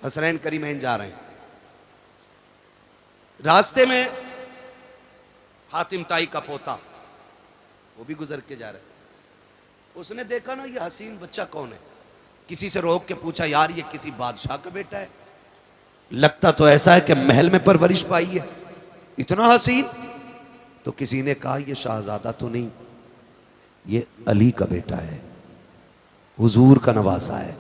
हसनैन करीमैन जा रहे हैं, रास्ते में हातिम ताई का पोता वो भी गुजर के जा रहा है। उसने देखा ना ये हसीन बच्चा कौन है, किसी से रोक के पूछा यार ये किसी बादशाह का बेटा है, लगता तो ऐसा है कि महल में परवरिश पाई है, इतना हसीन। तो किसी ने कहा ये शाहजादा तो नहीं, ये अली का बेटा है, हुजूर का नवासा है।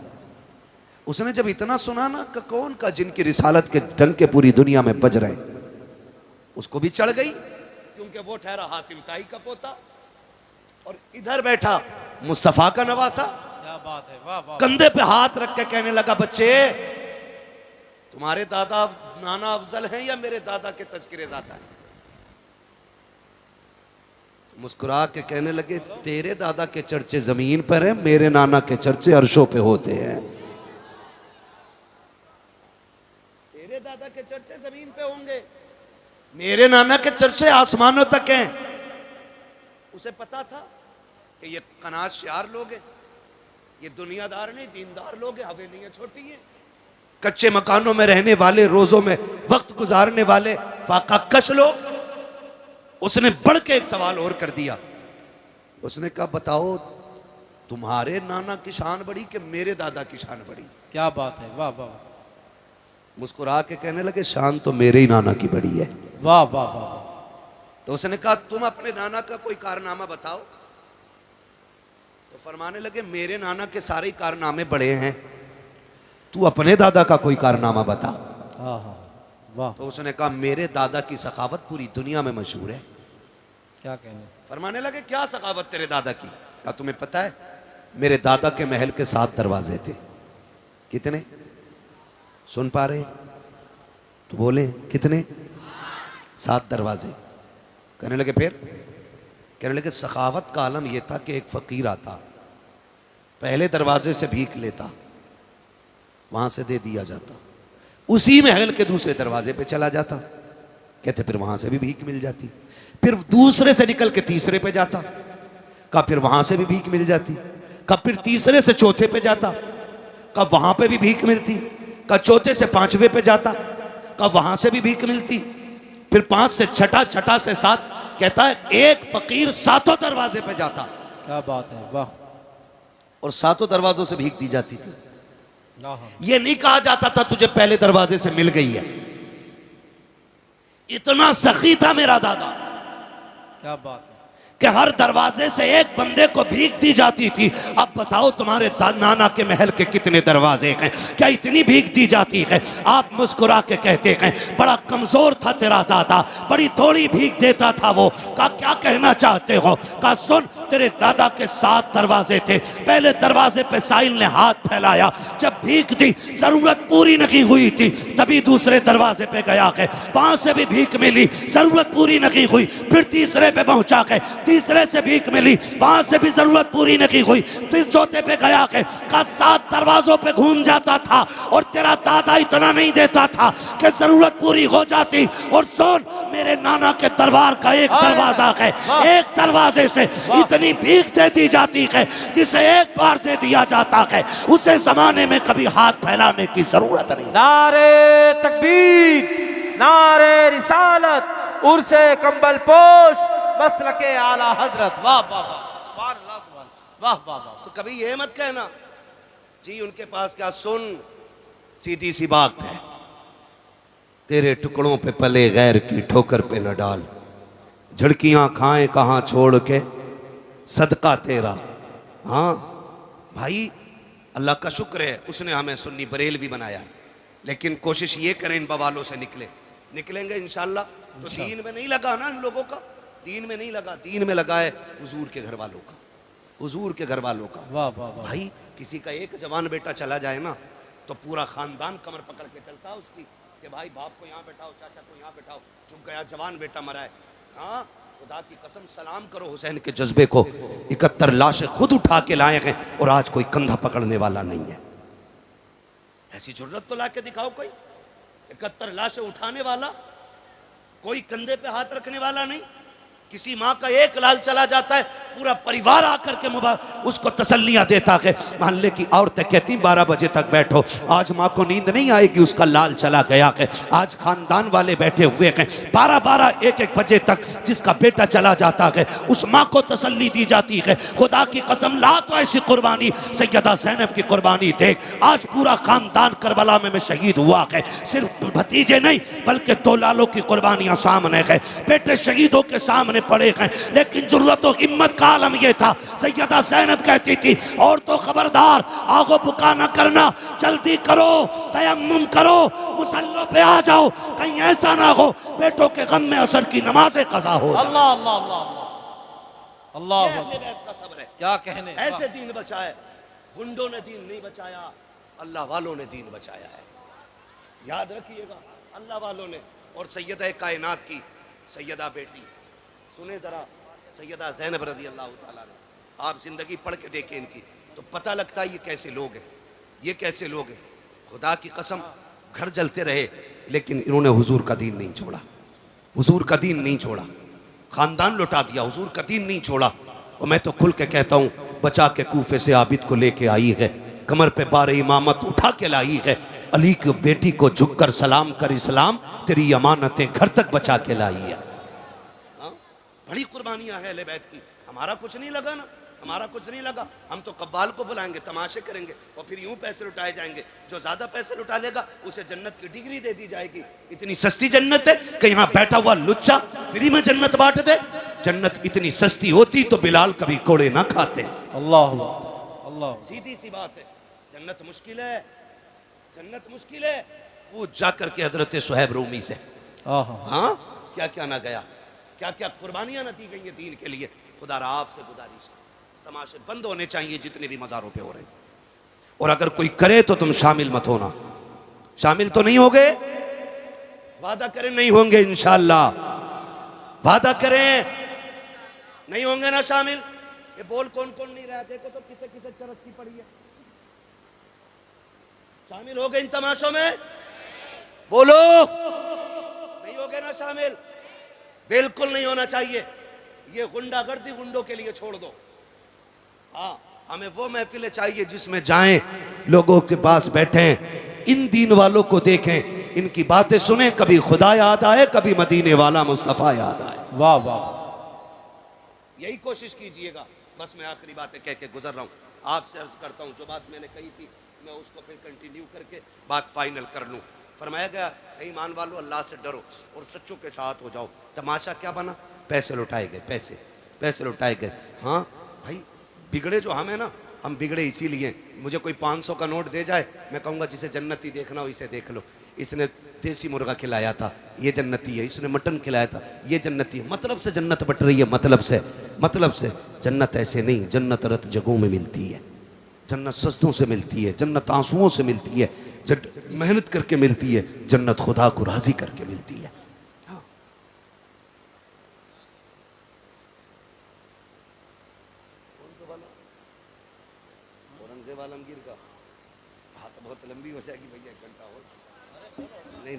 उसने जब इतना सुना ना कि कौन का जिनकी रिसालत के डंके पूरी दुनिया में बज रहे, उसको भी चढ़ गई, क्योंकि वो ठहरा हातिम ताई का पोता और इधर बैठा मुस्तफा का नवासा। क्या बात है, वाह वाह। कंधे पे हाथ रख के कहने लगा बच्चे तुम्हारे दादा नाना अफजल हैं या मेरे दादा के तज़किरे ज़ाता है? मुस्कुरा के कहने लगे तेरे दादा के चर्चे जमीन पर है, मेरे नाना के चर्चे अर्शों पे होते हैं। तेरे दादा के चर्चे जमीन पे होंगे, मेरे नाना के चर्चे आसमानों तक हैं। उसे पता था कि ये कनाशियार लोग हैं, ये दुनियादार नहीं दीनदार लोग हैं, हवेलियां छोटी हैं, कच्चे मकानों में रहने वाले, रोजों में वक्त गुजारने वाले फाका कश लोग। उसने बढ़ के एक सवाल और कर दिया, उसने कहा बताओ तुम्हारे नाना की शान बड़ी कि मेरे दादा की शान बड़ी? क्या बात है, वाह वाह। मुस्कुरा के कहने लगे शान तो मेरे ही नाना की बड़ी है। वाह वाह वाह। तो उसने कहा तुम अपने नाना का कोई कारनामा बताओ। तो फरमाने लगे मेरे नाना के सारे कारनामे बड़े हैं, तू अपने दादा का कोई कारनामा बता। हाँ हाँ, वाह। तो उसने कहा मेरे दादा की सखावत पूरी दुनिया में मशहूर है। क्या कहने। फरमाने लगे क्या सखावत तेरे दादा की? क्या तुम्हें पता है मेरे दादा के महल के 7 दरवाजे थे। कितने? सुन पा रहे तो बोले कितने? 7 दरवाजे। कहने लगे फिर? कहने लगे सखावत का आलम यह था कि एक फकीर आता, पहले दरवाजे से भीख लेता, वहां से दे दिया जाता, उसी महल के दूसरे दरवाजे पे चला जाता, कहते फिर वहां से भी भीख मिल जाती, फिर दूसरे से निकल के तीसरे पे जाता, का फिर वहां से भी भीख मिल जाती, का फिर तीसरे से चौथे पे जाता, का वहां पे भी भीख मिलती, का चौथे से 5वें पे जाता, का वहां से भी भीख मिलती, फिर 5 से छठा, छठा से 7, कहता है एक फकीर 7 दरवाजे पे जाता। क्या बात है, वाह। और 7 दरवाजों से भीख दी जाती थी। हाँ। ये नहीं कहा जाता था तुझे पहले दरवाजे से मिल गई है। इतना सखी था मेरा दादा, क्या बात है कि हर दरवाजे से एक बंदे को भीख दी जाती थी। अब बताओ तुम्हारे नाना के महल के कितने दरवाजे हैं? क्या इतनी भीख दी जाती है? आप मुस्कुरा के कहते हैं बड़ा कमजोर था तेरा दादा, बड़ी थोड़ी भीख देता था वो। का क्या कहना चाहते हो? का सुन तेरे दादा के 7 दरवाजे थे, पहले दरवाजे पे साहिल ने हाथ फैलाया, जब भीख दी जरूरत पूरी नहीं हुई थी, तभी दूसरे दरवाजे पे गया है, वहां से भी भीख मिली, जरूरत पूरी नहीं हुई, फिर तीसरे पे पहुंचा के तीसरे से भीख मिली, वहां से भी जरूरत पूरी नहीं हुई, फिर चौथे पे गया के का 7 दरवाजों पे घूम जाता था। और तेरा दादा इतना नहीं देता था कि जरूरत पूरी हो जाती। और सुन मेरे नाना के दरबार का एक दरवाजा है, एक दरवाजे से इतनी भीख दे दी जाती है जिसे एक बार दे दिया जाता है उसे जमाने में कभी हाथ फैलाने की जरूरत नहीं। नारे तकबीर, नारे रिसालत, उर्से कंबल पोश, मसलके आला हजरत। वाह वाह वाह, सुभान अल्लाह, सुभान, वाह वाह वाह। तो कभी ये मत कहना जी उनके पास क्या। सुन सीधी सी बात है, तेरे टुकड़ों पे पले गैर की ठोकर पे न डाल, झड़कियां खाएं कहां छोड़ के सदका तेरा। हाँ भाई अल्लाह का शुक्र है उसने हमें सुन्नी बरेलवी बनाया, लेकिन कोशिश ये करें इन बवालों से निकलेंगे इंशाल्लाह। तो दीन में नहीं लगा ना इन लोगों का, दीन में नहीं लगा, दीन में लगा है हुजूर के घर वालों का, हुजूर के घर वालों का। वाह वाह वाह। भाई किसी का एक जवान बेटा चला जाए ना तो पूरा खानदान कमर पकड़ के चलता है उसकी कि भाई बाप को यहाँ बैठाओ, चाचा को यहाँ बैठाओ, चुप गया जवान बेटा मरा है। हाँ खुदा की कसम सलाम करो हुसैन के जज्बे को। 71 लाशें खुद उठा के लाए हैं और आज कोई कंधा पकड़ने वाला नहीं है। ऐसी जरूरत तो ला के दिखाओ कोई, 71 लाशें उठाने वाला, कोई कंधे पे हाथ रखने वाला नहीं। किसी माँ का एक लाल चला जाता है पूरा परिवार आकर के उसको तसल्लियां देता है। मोहल्ले की औरतें कहती 12 बजे तक बैठो, आज माँ को नींद नहीं आएगी, उसका लाल चला गया है। आज खानदान वाले बैठे हुए हैं 12-12 1-1 बजे तक, जिसका बेटा चला जाता है उस माँ को तसल्ली दी जाती है। खुदा की कसम ला तो ऐसी कुर्बानी सैयदा ज़ैनब की कुर्बानी देख, आज पूरा खानदान करबला में शहीद हुआ है। सिर्फ भतीजे नहीं बल्कि 2 लालों की कुर्बानियां सामने है, बेटे शहीदों के सामने पड़े हैं। लेकिन जुर्रत और हिम्मत का आलम यह था, सैयदा ज़ैनब कहती थी और तो खबरदार आगो बुका न करना, जल्दी करो, तयम्मुम करो, मुसल्लों पे आ जाओ, कहीं ऐसा ना हो बेटों के गम में असर की नमाज़ें कज़ा हो। अल्लाह अल्लाह अल्लाह अल्लाह, क्या कहने। ऐसे दीन बचाए, गुंडों ने दीन नहीं बचाया, अल्लाह वालों ने दीन बचाया है, याद रखिएगा, अल्लाह वालों ने। और सैयदा कायनात की सैयदा बेटी सुने जरा, सैयदा ज़ैनब रज़ी अल्लाह ताला अन्हा, आप जिंदगी पढ़ के देखें इनकी तो पता लगता है ये कैसे लोग हैं, ये कैसे लोग हैं। खुदा की कसम घर जलते रहे लेकिन इन्होंने हुजूर का दीन नहीं छोड़ा, हुजूर का दीन नहीं छोड़ा, खानदान लुटा दिया, हुजूर का दीन नहीं छोड़ा। और मैं तो खुल के कहता हूँ, बचा के कूफे से आबिद को लेके आई है, कमर पे बार इमामत उठा के लाई है, अली की बेटी को झुककर सलाम कर इस्लाम तेरी अमानतें घर तक बचा के लाई है। बड़ी कुर्बानियां हैं अहले बैत की। हमारा कुछ नहीं लगा ना, हमारा कुछ नहीं लगा, हम तो कव्वाल को बुलाएंगे, तमाशे करेंगे और फिर यूं पैसे लुटाए जाएंगे। जो ज्यादा पैसे लुटा लेगा उसे जन्नत की डिग्री दे दी जाएगी। इतनी सस्ती जन्नत है कि यहाँ बैठा हुआ लुच्चा फ्री में जन्नत बांट दे। जन्नत इतनी सस्ती होती तो बिलाल कभी कोड़े ना खाते। अल्लाह अल्लाह, सीधी सी बात है, जन्नत मुश्किल है, जन्नत मुश्किल है। पूछ जाकर के हजरत सुहैब रूमी से, हाँ क्या क्या ना गया, क्या क्या कुर्बानियां न दी गई हैं दीन के लिए। खुदा आपसे गुजारिश है, तमाशे बंद होने चाहिए जितने भी मज़ारों पे हो रहे हैं। और अगर कोई करे तो तुम शामिल मत होना। शामिल तो नहीं होगे, वादा करें नहीं होंगे इंशाअल्लाह, वादा करें नहीं होंगे ना शामिल। ये बोल कौन कौन नहीं रहा, देखो तो किसे किसे चरस की पड़ी है। शामिल हो गए इन तमाशों में, बोलो नहीं हो गए ना शामिल, बिल्कुल नहीं होना चाहिए। ये गुंडागर्दी गुंडों के लिए छोड़ दो। हाँ, हमें वो महफिलें चाहिए जिसमें जाएं, लोगों के पास बैठें, इन दीन वालों को देखें, इनकी बातें सुने, कभी खुदा याद आए, कभी मदीने वाला मुस्तफ़ा याद आए। वाह वाह, यही कोशिश कीजिएगा। बस मैं आखिरी बातें कह के गुजर रहा हूँ, आपसे अर्ज करता हूँ जो बात मैंने कही थी मैं उसको फिर कंटिन्यू करके बात फाइनल कर लूँ। फरमाया गया ईमान वालों अल्लाह से डरो और सच्चों के साथ हो जाओ। तमाशा क्या बना, पैसे लुटाए गए, पैसे लुटाए गए। हाँ भाई, बिगड़े जो हम है ना, हम बिगड़े इसीलिए। मुझे कोई 500 का नोट दे जाए, मैं कहूँगा जिसे जन्नती देखना हो इसे देख लो। इसने देसी मुर्गा खिलाया था, ये जन्नती है, इसने मटन खिलाया था, ये जन्नती है। मतलब से जन्नत बट रही है, मतलब से। जन्नत ऐसे नहीं, जन्नत रत जगहों में मिलती है, जन्नत सजदों से मिलती है, जन्नत आंसुओं से मिलती है, मेहनत करके मिलती है, जन्नत खुदा को राजी करके मिलती है। हाँ। कौन सा वाला? औरंगजेब आलमगीर का बात बहुत लंबी हो जाएगी भैया, 1 घंटा और नहीं।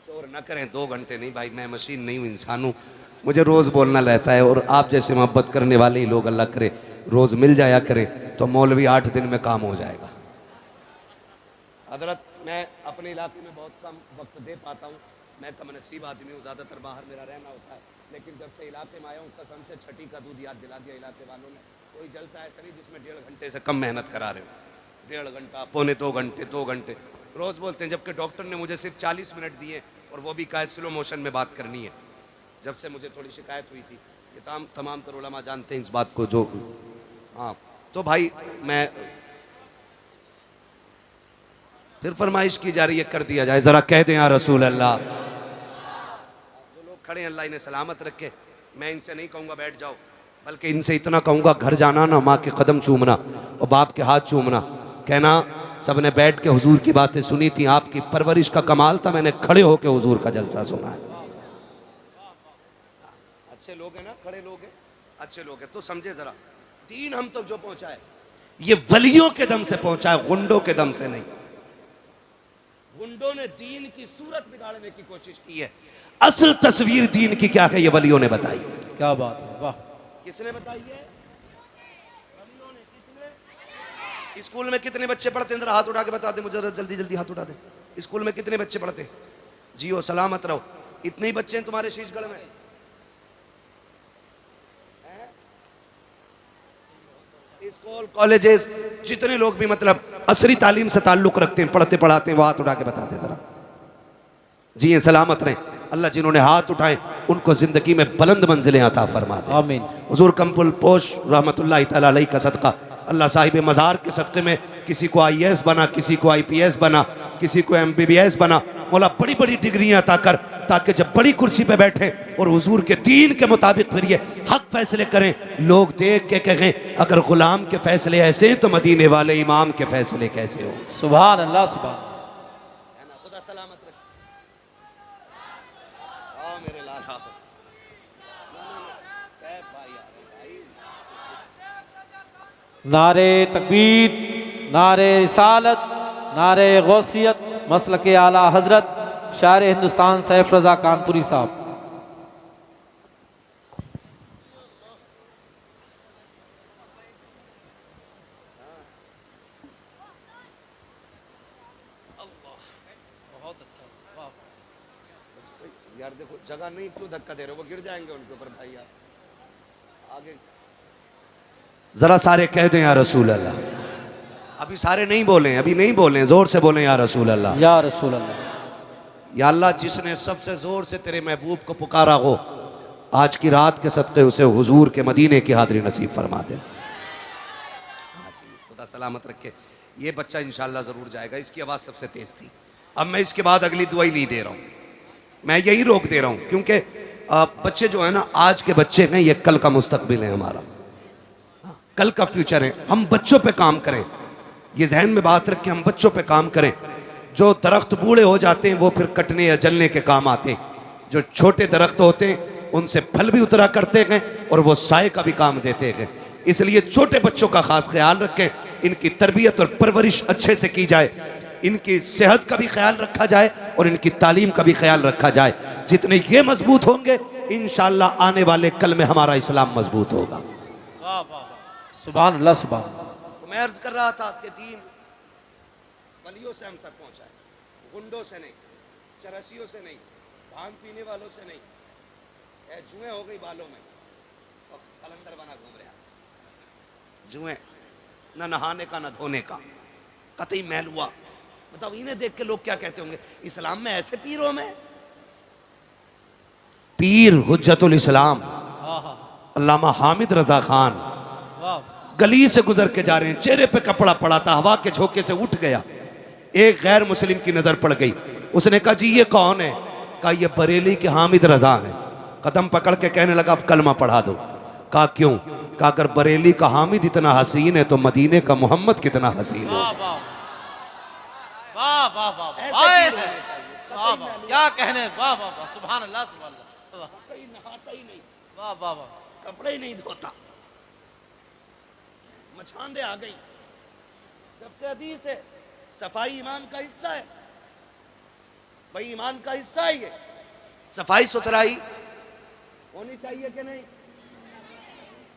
शोर न करें, 2 घंटे नहीं भाई, मैं मशीन नहीं हूँ, इंसान हूँ, मुझे रोज बोलना रहता है। और आप जैसे मोहब्बत करने वाले ही लोग अल्लाह करे रोज मिल जाया करे तो मौलवी 8 दिन में काम हो जाएगा। हजरत, मैं अपने इलाके में बहुत कम वक्त दे पाता हूँ, मैं कम नसीब आदमी हूँ, ज़्यादातर बाहर मेरा रहना होता है। लेकिन जब से इलाके में आया हूँ, कसम से छठी का दूध याद दिला दिया इलाके वालों ने। कोई जलसा ऐसा नहीं जिसमें 1.5 घंटे से कम मेहनत करा रहे हो। 1.5 घंटा, पौने 2 घंटे, 2 घंटे रोज़ बोलते हैं। जबकि डॉक्टर ने मुझे सिर्फ 40 मिनट दिए और वो भी कहा स्लो मोशन में बात करनी है। जब से मुझे थोड़ी शिकायत हुई थी, ये तमाम तर उलमा जानते हैं इस बात को। जो हाँ, तो भाई मैं फिर फरमाइश की जा रही है, कर दिया जाए, ज़रा कह दें या रसूल अल्लाह। जो लोग खड़े हैं अल्लाह इन्हें सलामत रखे। मैं इनसे नहीं कहूँगा बैठ जाओ, बल्कि इनसे इतना कहूँगा घर जाना ना माँ के कदम चूमना और बाप के हाथ चूमना, कहना सब ने बैठ के हुजूर की बातें सुनी थी, आपकी परवरिश का कमाल था, मैंने खड़े होकर हुजूर का जलसा सुना है। अच्छे अच्छे लोग हैं ना, खड़े लोग हैं, अच्छे लोग हैं, तो समझे जरा, दीन हम तक जो पहुंचा है ये वलियों के दम से पहुंचा है, गुंडों के दम से नहीं। गुंडों ने दीन की सूरत बिगाड़ने की कोशिश की है, असल तस्वीर दीन की क्या है ये वलियों ने बताई। क्या बात है, वाह। किसने बताई है? वलियों ने। किसने? स्कूल में कितने बच्चे पढ़ते हैं? जरा हाथ उठा के बता दे मुझे, जल्दी जल्दी हाथ उठा दे। स्कूल में कितने बच्चे पढ़ते हैं? जियो सलामत रहो। इतने ही बच्चे हैं तुम्हारे शीशगढ़ में? स्कूल कॉलेजेस जितने लोग भी मतलब असरी तालीम से ताल्लुक रखते हैं, पढ़ते पढ़ाते हैं, वो हाथ उठा के बताते जरा। जी ये सलामत रहें। अल्लाह जिन्होंने हाथ उठाए उनको जिंदगी में बुलंद मंजिलें अता फरमा दे। आमीन। हुजूर कम्पुल पोश रहमतुल्लाहि तआला अलैहि का सदका, अल्लाह साहिब मज़ार के सदक़े में किसी को IAS बना, किसी को IPS बना, किसी को MBBS बना, मौला बड़ी बड़ी डिग्रियां अता कर, ताकि जब बड़ी कुर्सी पे बैठे और हुजूर के दीन के मुताबिक फिर ये हक फैसले करें, लोग देख के कहें अगर गुलाम के फैसले ऐसे हैं तो मदीने वाले इमाम के फैसले कैसे हो। सुभान अल्लाह, सुभान। खुदा सलामत रखे। आओ मेरे लाला। नारे तकबीर, नारे रिसालत, नारे गौसियत, मसलक आला हजरत शायर हिंदुस्तान सैफ रजा कानपुरी साहब। यार देखो जगह नहीं, क्यों धक्का दे रहे हो? वो गिर जाएंगे उनके ऊपर भाई। यार आगे जरा सारे कह दें या रसूल अल्लाह। अभी सारे नहीं बोले, अभी नहीं बोले, जोर से बोले या रसूल अल्लाह। या रसूल अल्लाह। या अल्लाह जिसने सबसे जोर से तेरे महबूब को पुकारा हो, आज की रात के सदक़े उसे हुजूर के मदीने की हाज़िरी नसीब फरमा दे। खुदा सलामत रखे। ये बच्चा इंशाअल्लाह ज़रूर जाएगा, इसकी आवाज़ सबसे तेज़ थी। अब मैं इसके बाद अगली दुआ ही नहीं दे रहा हूँ, मैं यही रोक दे रहा हूँ, क्योंकि बच्चे जो है ना, आज के बच्चे हैं, ये कल का मुस्तकबिल है हमारा, कल का फ्यूचर है। हम बच्चों पे काम करें, ये जहन में बात रख के हम बच्चों पे काम करें। जो दरख्त बूढ़े हो जाते हैं वो फिर कटने या जलने के काम आते हैं। जो छोटे दरख्त होते हैं उनसे फल भी उतरा करते हैं और वो साए का भी काम देते हैं। इसलिए छोटे बच्चों का खास ख्याल रखें, इनकी तरबियत और परवरिश अच्छे से की जाए, इनकी सेहत का भी ख्याल रखा जाए और इनकी तालीम का भी ख्याल रखा जाए। जितने ये मजबूत होंगे इंशाअल्लाह आने वाले कल में हमारा इस्लाम मजबूत होगा। सुभान अल्लाह, सुभान। तो मैं अर्ज कर रहा था कि दीन वलियों से हम तक पहुंचा है, गुंडों से नहीं, चरसियों से नहीं, भांग पीने वालों से नहीं। जुएं हो गई बालों में और कलंदर बना घूम रहा, जुएं, न नहाने का न धोने का, कतई मैल हुआ। बताओ इन्हें देख के लोग क्या कहते होंगे, इस्लाम में ऐसे पीरों में? पीर हुज्जतुल इस्लाम अल्लामा हामिद रजा खान गली से गुजर के जा रहे हैं, चेहरे पे कपड़ा पड़ा था, हवा के झोंके से उठ गया। एक गैर मुस्लिम की नजर पड़ गई, उसने कहा जी ये कौन है? कहा ये बरेली के हामिद रजा हैं। कदम पकड़ के कहने लगा अब कलमा पढ़ा दो। कहा क्यों? कहा अगर बरेली का हामिद इतना हसीन है तो मदीने का मोहम्मद कितना हसीन है। क्या कहने, वाह वाह वाह, सुभान अल्लाह, सुभान अल्लाह। कहीं नहाता ही नहीं, वाह वाह वाह, कपड़े ही नहीं धोता, मछांदे आ गई। जबकि हदीस है सफाई ईमान का हिस्सा है, भाई ईमान का हिस्सा है ये। सफाई सुथराई होनी चाहिए कि नहीं?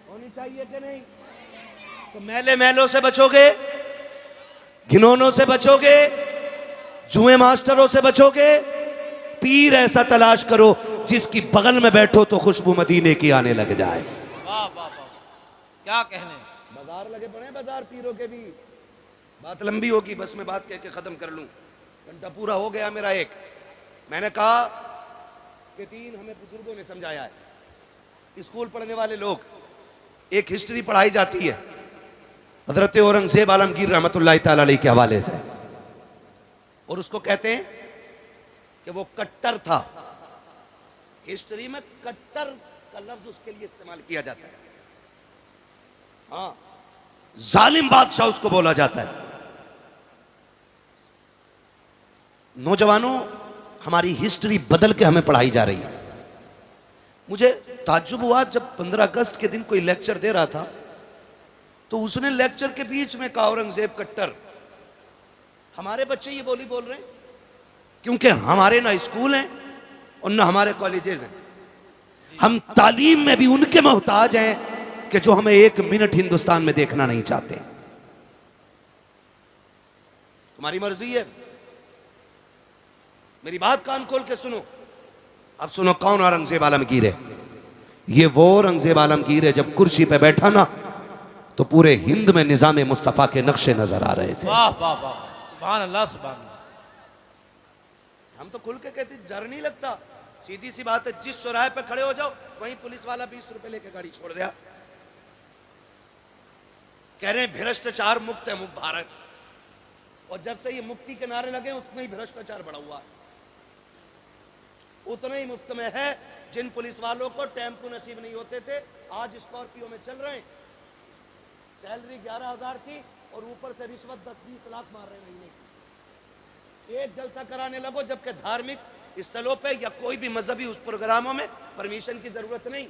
होनी चाहिए कि नहीं? तो मैले मैलों से बचोगे, घिनौनों से बचोगे, जुए मास्टरों से बचोगे। पीर ऐसा तलाश करो जिसकी बगल में बैठो तो खुशबू मदीने की आने लग जाए। वाह वाह वाह, क्या कहने। बाजार लगे पड़े, बाजार पीरों के भी। बात लंबी होगी, बस मैं बात कह के खत्म कर लूं, घंटा पूरा हो गया मेरा। एक मैंने कहा कि दीन हमें बुजुर्गों ने समझाया है। स्कूल पढ़ने वाले लोग, एक हिस्ट्री पढ़ाई जाती है हजरत औरंगजेब आलमगीर रहमतुल्लाहि तआला अलैहि के हवाले से, और उसको कहते हैं कि वो कट्टर था। हिस्ट्री में कट्टर का लफ्ज उसके लिए इस्तेमाल किया जाता है। हाँ, जालिम बादशाह उसको बोला जाता है। नौजवानों, हमारी हिस्ट्री बदल के हमें पढ़ाई जा रही है। मुझे ताज्जुब हुआ जब 15 अगस्त के दिन कोई लेक्चर दे रहा था तो उसने लेक्चर के बीच में कहा औरंगजेब कट्टर। हमारे बच्चे ये बोली बोल रहे हैं क्योंकि हमारे ना स्कूल हैं और ना हमारे कॉलेजेस हैं। हम तालीम में भी उनके मोहताज हैं कि जो हमें 1 मिनट हिंदुस्तान में देखना नहीं चाहते। तुम्हारी मर्जी है, मेरी बात कान खोल के सुनो। अब सुनो कौन औरंगजेब आलमगीर है। ये वो औरंगजेब आलमगीर है जब कुर्सी पे बैठा ना तो पूरे हिंद में निजाम मुस्तफा के नक्शे नजर आ रहे थे। वाह वाह वाह, सुभान अल्लाह सुभान अल्लाह। हम तो खुल के कहते डर नहीं लगता, सीधी सी बात है। जिस चौराहे पे खड़े हो जाओ वहीं पुलिस वाला 20 रुपए लेके गाड़ी छोड़ दिया। कह रहे हैं भ्रष्टाचार मुक्त है भारत, और जब से ये मुक्ति के नारे लगे उतना ही भ्रष्टाचार बढ़ा हुआ। उतना ही मुफ्त में है। जिन पुलिस वालों को टेम्पो नसीब नहीं होते थे आज स्कॉर्पियो में चल रहे हैं। सैलरी 11,000 की और ऊपर से रिश्वत 10-20 लाख मार रहे महीने की। एक जलसा कराने लगो जबकि धार्मिक स्थलों पे या कोई भी मजहबी उस प्रोग्रामों में परमिशन की जरूरत नहीं,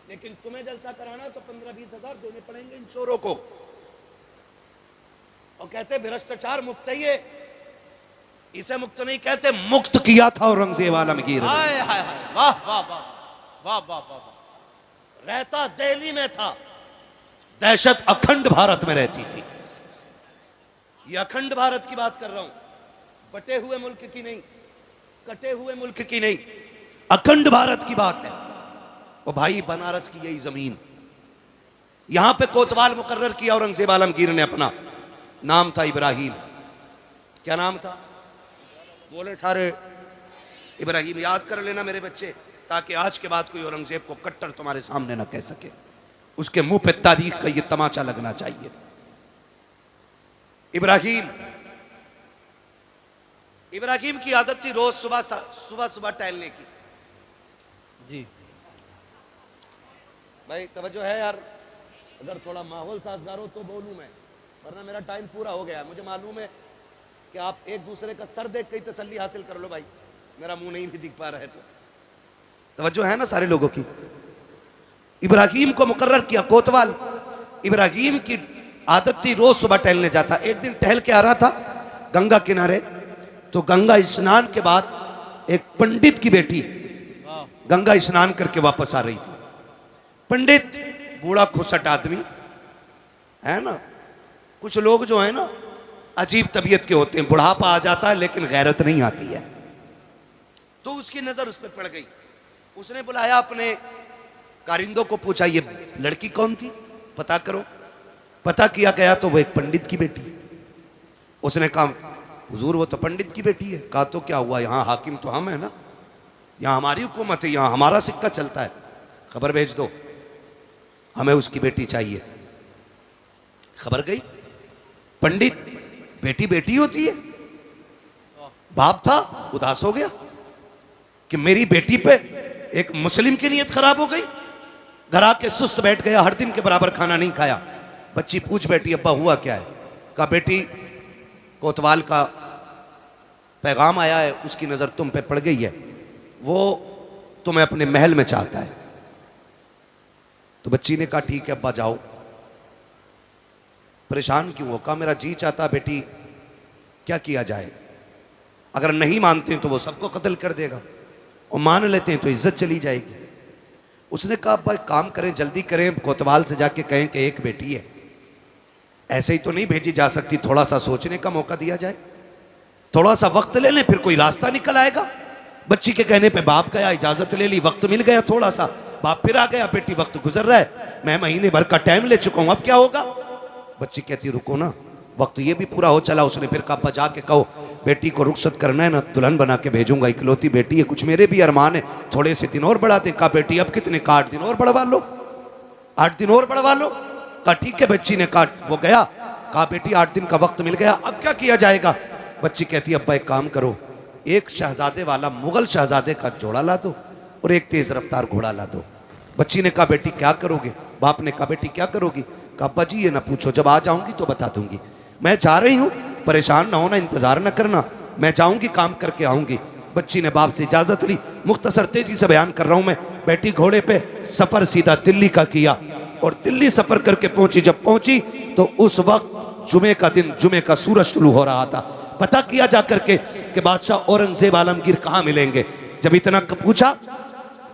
लेकिन तुम्हें जलसा कराना तो 15-20 हजार देने पड़ेंगे इन चोरों को। और कहते भ्रष्टाचार मुक्त है ये, इसे मुक्त नहीं कहते, मुक्त किया था औरंगजेब आलमगीर ने। हाय हाय हाय, वाह वाह वाह वाह वाह वाह। रहता दिल्ली में था, दहशत अखंड भारत में रहती थी। ये अखंड भारत की बात कर रहा हूं, बटे हुए मुल्क की नहीं, कटे हुए मुल्क की नहीं, अखंड भारत की बात है। और भाई बनारस की यही जमीन, यहां पे कोतवाल मुकर्रर किया औरंगजेब आलमगीर ने अपना। नाम था इब्राहिम। क्या नाम था? बोले सारे इब्राहिम। याद कर लेना मेरे बच्चे, ताकि आज के बाद कोई औरंगजेब को कट्टर तुम्हारे सामने ना कह सके। उसके मुंह पे तारीख का ये तमाचा लगना चाहिए। इब्राहिम की आदत थी रोज सुबह टहलने की। जी भाई तवज्जो है यार, अगर थोड़ा माहौल साजगार हो तो बोलूं मैं, वरना मेरा टाइम पूरा हो गया। मुझे मालूम है कि आप एक दूसरे का सर देख के ही तसल्ली हासिल कर लो। भाई मेरा मुंह नहीं भी दिख पा रहा है तो तवज्जो है ना सारे लोगों की। इब्राहिम को मुकर्रर किया कोतवाल। इब्राहिम की आदत थी रोज सुबह टहलने जाता। एक दिन टहल के आ रहा था गंगा किनारे, तो गंगा स्नान के बाद एक पंडित की बेटी गंगा स्नान करके वापस आ रही थी। पंडित बूढ़ा खुसट आदमी है ना। कुछ लोग जो है ना अजीब तबीयत के होते हैं, बुढ़ापा आ जाता है लेकिन गैरत नहीं आती है। तो उसकी नजर उस पर पड़ गई। उसने बुलाया अपने कारिंदों को, पूछा ये लड़की कौन थी, पता करो। पता किया गया तो वो एक पंडित की बेटी। उसने कहा हुजूर वो तो पंडित की बेटी है। कहा तो क्या हुआ, यहाँ हाकिम तो हम है ना, यहाँ हमारी हुकूमत है, यहाँ हमारा सिक्का चलता है। खबर भेज दो, हमें उसकी बेटी चाहिए। खबर गई। पंडित, बेटी बेटी होती है। बाप था उदास हो गया कि मेरी बेटी पे एक मुस्लिम की नीयत खराब हो गई। घर आके सुस्त बैठ गया, हर दिन के बराबर खाना नहीं खाया। बच्ची पूछ बैठी अब्बा हुआ क्या है। कहा बेटी कोतवाल का पैगाम आया है, उसकी नजर तुम पे पड़ गई है, वो तुम्हें अपने महल में चाहता है। तो बच्ची ने कहा ठीक है अब्बा जाओ। परेशान क्यों हो? कहा मेरा जी चाहता बेटी, क्या किया जाए? अगर नहीं मानते तो वो सबको कत्ल कर देगा, और मान लेते हैं तो इज्जत चली जाएगी। उसने कहा भाई काम करें, जल्दी करें, कोतवाल से जाके कहें कि एक बेटी है, ऐसे ही तो नहीं भेजी जा सकती, थोड़ा सा सोचने का मौका दिया जाए, थोड़ा सा वक्त ले लें, फिर कोई रास्ता निकल आएगा। बच्ची के कहने पे बाप गया, इजाजत ले ली, वक्त मिल गया थोड़ा सा, बाप फिर आ गया, बेटी वक्त गुजर रहा है, मैं महीने भर का टाइम ले चुका हूं, अब क्या होगा? बच्ची कहती रुको ना, वक्त ये भी पूरा हो चला। उसने फिर कहा जाके कहो बेटी को रुखसत करना है ना, दुल्हन बना के भेजूंगा, इकलौती बेटी है, कुछ मेरे भी अरमान है, थोड़े से दिन और बढ़ा दे। कहा बेटी अब कितने? 8 दिन और बढ़वा लो, 8 दिन और बढ़वा लो। कहा ठीक है। बच्ची ने कहा, वो गया, कहा बेटी 8 दिन का वक्त मिल गया, अब क्या किया जाएगा? बच्ची कहती अब्बा एक काम करो, एक शहजादे वाला मुगल शहजादे का जोड़ा ला दो और एक तेज रफ्तार घोड़ा ला दो। बच्ची ने कहा बेटी क्या करोगे? बाप ने कहा बेटी क्या करोगी? कहा अब्बा जी ये ना पूछो, जब आ जाऊंगी तो बता दूंगी, मैं जा रही हूँ, परेशान ना होना, इंतजार ना करना, मैं जाऊंगी काम करके आऊंगी। बच्ची ने बाप से इजाजत ली। मुख्तसर तेजी से बयान कर रहा हूं मैं, बैठी घोड़े पे, सफर सीधा दिल्ली का किया और दिल्ली सफर करके पहुंची। जब पहुंची तो उस वक्त जुमे का दिन, जुमे का सूरज शुरू हो रहा था। पता किया जा करके कि बादशाह औरंगजेब आलमगीर कहाँ मिलेंगे। जब इतना पूछा,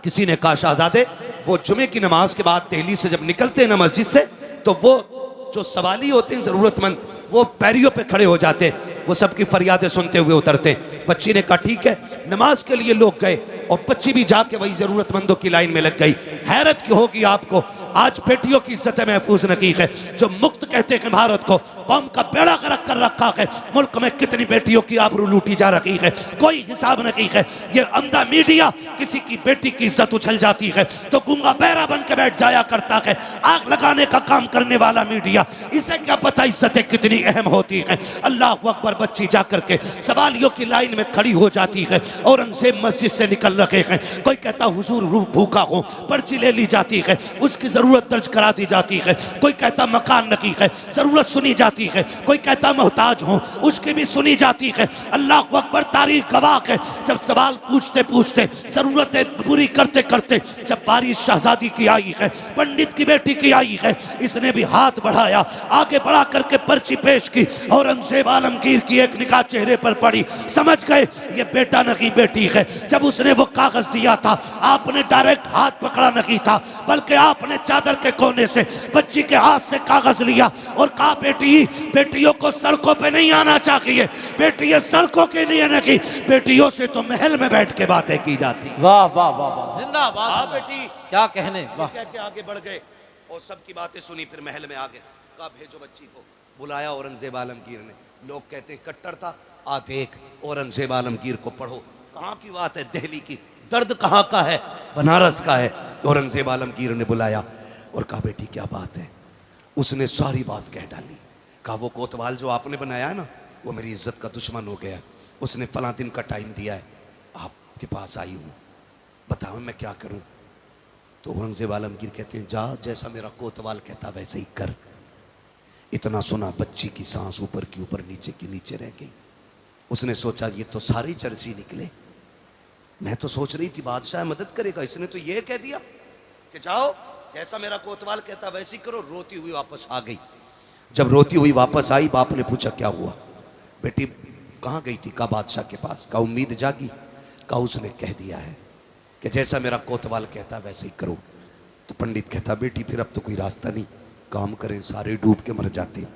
किसी ने कहा शाहजादे वो जुमे की नमाज के बाद दिल्ली से जब निकलते हैं ना मस्जिद से, तो वो जो सवाली होते हैं जरूरतमंद, वो पैरियों पे खड़े हो जाते, वो सबकी फरियादें सुनते हुए उतरते। बच्ची ने कहा ठीक है। नमाज के लिए लोग गए और बच्ची भी जाके वही जरूरतमंदों की लाइन में लग गई। हैरत की होगी आपको, आज बेटियों की इज्जत महफूज नहीं है। जो मुक्त कहते हैं भारत को, कौम का बेड़ा गर्क कर रखा है। मुल्क में कितनी बेटियों की आबरू लूटी जा रही है, कोई हिसाब नहीं है। ये अंधा मीडिया किसी की बेटी की इज्जत उछल जाती है तो गूंगा बहरा बन के बैठ जाया करता है। आग लगाने का काम करने वाला मीडिया, इसे क्या पता इज्जतें कितनी अहम होती है। अल्लाह अकबर। बच्ची जाकर के सवालियों की लाइन में खड़ी हो जाती है। औरंगजेब मस्जिद से निकल रहे हैं। कोई कहता हुजूर भूखा हो, पर्ची ले ली जाती है, उसकी जरूरत दर्ज करा दी जाती है। कोई कहता मकान नकी है, जरूरत सुनी जाती है। कोई कहता मोहताज हो, उसकी भी सुनी जाती है। अल्लाह अकबर। तारीख गवाह है, जब सवाल पूछते पूछते, जरूरतें पूरी करते करते, जब बारी शहजादी की आई है, पंडित की बेटी की आई है, इसने भी हाथ बढ़ाया, आगे बढ़ा करके पर्ची पेश की। औरंगजेब आलमगीर की एक निगाह चेहरे पर पड़ी, समझ गए ये बेटा नहीं बेटी है। जब उसने वो कागज दिया था, आपने डायरेक्ट हाथ पकड़ा नहीं था, बल्कि आपने चादर के कोने से बच्ची के हाथ से कागज लिया और कहा बेटी, बेटियों को सड़कों पे नहीं आना चाहिए। बेटियां सड़कों के लिए नहीं, बेटियों से तो महल में बैठ के बातें की जाती। वाह वाह वाह वाह, जिंदाबाद। हाँ बेटी, क्या कहने। वाह। कह के आगे बढ़ गए और सबकी बातें सुनी। फिर महल में आ गए, कहा भेजो बच्ची को। बुलाया औरंगजेब आलमगीर ने। लोग कहते हैं कट्टर था, आ देख औरंगजेब आलमगीर को पढ़ो। कहाँ की बात है, दिल्ली की। दर्द कहाँ का है, बनारस का है। औरंगजेब आलमगीर ने बुलाया और कहा बेटी क्या बात है। उसने सारी बात कह डाली। कहा वो कोतवाल जो आपने बनाया है ना, वो मेरी इज्जत का दुश्मन हो गया। उसने फला दिन का टाइम दिया है, आपके पास आई हूँ, बताओ मैं क्या करूँ। तो औरंगजेब आलमगीर कहते हैं जा, जैसा मेरा कोतवाल कहता वैसे ही कर। इतना सुना, बच्ची की सांस ऊपर की ऊपर, नीचे की नीचे रह गई। उसने सोचा ये तो सारे चरसी निकले। मैं तो सोच रही थी बादशाह मदद करेगा, इसने तो ये कह दिया कि जाओ जैसा मेरा कोतवाल कहता वैसे ही करो। रोती हुई वापस आ गई। जब रोती हुई वापस आई, बाप ने पूछा क्या हुआ बेटी, कहाँ गई थी। कहा बादशाह के पास। कहा उम्मीद जागी। कहा उसने कह दिया है कि जैसा मेरा कोतवाल कहता वैसे ही करो। तो पंडित कहता बेटी फिर अब तो कोई रास्ता नहीं, काम करें, सारे डूब के मर जाते।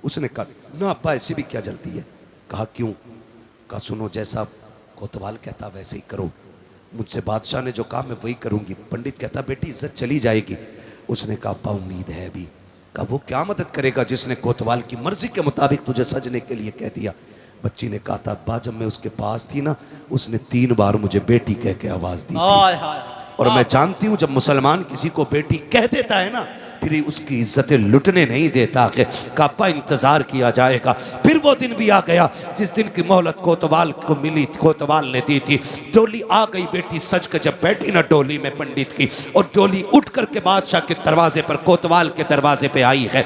उसने कहा ना अब्बा, ऐसी भी क्या जल्दी है। कहा क्यों। कहा सुनो, जैसा कोतवाल कहता वैसे ही करो। मुझसे बादशाह ने जो कहा मैं वही करूंगी। पंडित कहता बेटी इज्जत चली जाएगी। उसने कहा अब्बा उम्मीद है अभी। कहा वो क्या मदद करेगा जिसने कोतवाल की मर्जी के मुताबिक तुझे सजने के लिए कह दिया। बच्ची ने कहा था अब्बा जब मैं उसके पास थी ना, उसने 3 बार मुझे बेटी कह के आवाज दी थी। और मैं जानती हूँ जब मुसलमान किसी को बेटी कह देता है ना, फिर उसकी इज्जतें लुटने नहीं देता। कापा इंतजार किया जाएगा। फिर वो दिन भी आ गया जिस दिन की मोहलत कोतवाल को मिली, कोतवाल ने दी थी। डोली आ गई, बेटी सज के जब बैठी ना डोली में पंडित की, और डोली उठ करके बादशाह के दरवाजे पर, कोतवाल के दरवाजे पे आई है।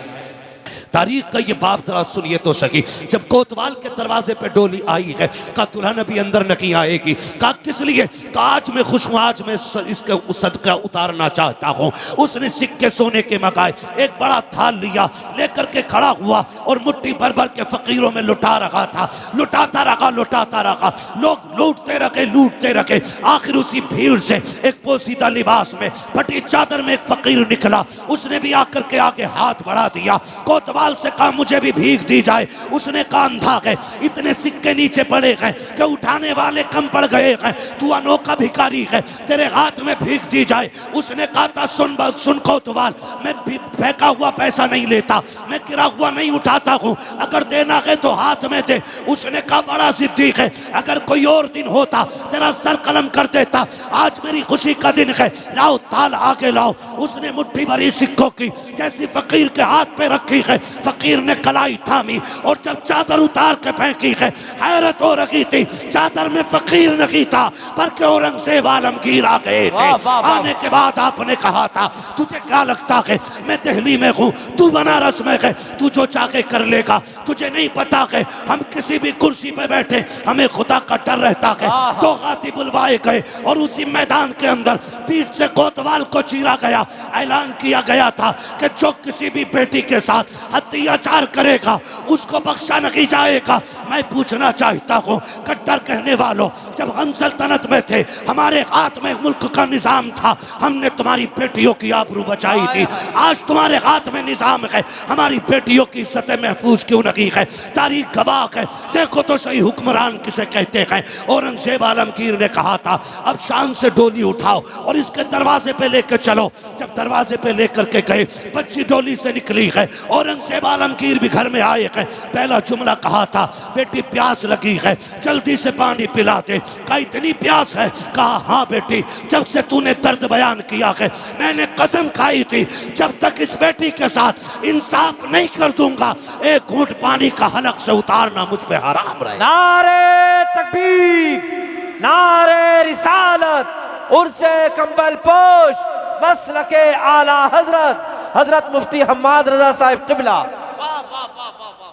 तारीख का ये बाप जरा सुनिए तो सही। जब कोतवाल के दरवाजे पे डोली आई है, कहा दुल्हन अभी अंदर नहीं आएगी। कहा किस लिए। कहा आज मैं खुश हूँ, आज मैं इसके सदका उतारना चाहता हूँ। उसने सिक्के सोने के मंगाए, एक बड़ा थाल लिया, लेकर के खड़ा हुआ और मुट्ठी भर भर के फकीरों में लुटा रहा था। लुटाता रहा, लुटाता रहा। लोग लूटते रखे, लूटते रखे। आखिर उसी भीड़ से एक पोसीदा लिबास में, फटी चादर में एक फकीर निकला। उसने भी आकर के आगे हाथ बढ़ा दिया। कोतवाल से कहा मुझे भी भीख दी जाए। उसने कहा अंधा है, इतने सिक्के नीचे पड़े हैं कि उठाने वाले कम पड़ गए हैं, तू अनोखा भिखारी है, तेरे हाथ में भीख दी जाए। उसने कहा था सुन कोतवाल, मैं फेंका हुआ पैसा नहीं लेता, मैं गिरा हुआ नहीं उठाता हूँ, अगर देना है तो हाथ में दे। उसने कहा बड़ा जिद्दी है, अगर कोई और दिन होता तेरा सर कलम कर देता, आज मेरी खुशी का दिन है, लाओ ताल आगे लाओ। उसने मुट्ठी भरी सिक्कों की जैसी फकीर के हाथ पे रखी है, फकीर ने कलाई थामी और जब चादर उतार के फेंकी है, हैरत हो रही थी, चादर में फकीर नहीं था बल्कि औरंगजेब आलमगीर आ गए थे। आने के बाद आपने कहा था तुझे क्या लगता है मैं दिल्ली में हूँ, तू बनारस में है, तू जो चाहे कर लेगा, तुझे नहीं पता है हम किसी भी कुर्सी पे बैठे हमें खुदा का डर रहता है। दो गाती बुलवाए गए और उसी मैदान के अंदर पीठ से कोतवाल को चीरा गया। ऐलान किया गया था कि जो किसी भी बेटी के साथ अत्याचार करेगा उसको बख्शा नहीं जाएगा। मैं पूछना चाहता हूँ कट्टर कहने वालों, जब हम सल्तनत में थे हमारे हाथ में मुल्क का निजाम था, हमने तुम्हारी बेटियों की आबरू बचाई थी। आज तुम्हारे हाथ में निजाम है, हमारी बेटियों की इज्जत महफूज क्यों नहीं है? तारीख गवाह है, देखो तो सही हुक्मरान किसे कहते हैं। औरंगजेब आलमगीर ने कहा था अब शाम से डोली उठाओ और इसके दरवाजे पे लेकर चलो। जब दरवाजे पे लेकर के गए, बच्ची डोली से निकली है, औरंगजेब आलमगीर भी घर में आए हैं। पहला जुमला कहा था बेटी प्यास लगी है, जल्दी से पानी पिला दे। कहा इतनी प्यास है? कहा हाँ बेटी, जब से तूने दर्द बयान किया है मैंने कसम खाई थी जब तक इस बेटी के साथ इंसाफ नहीं कर दूंगा एक घूंट पानी का हलक से उतारना मुझ पे हराम रहे। नारे तकबीर, नारे रिसालत, उर्से कंबल पोश, मसलके आला हजरत हजरत मुफ्ती हम्माद रजा साहिब किबला। वाह वाह वाह वाह वाह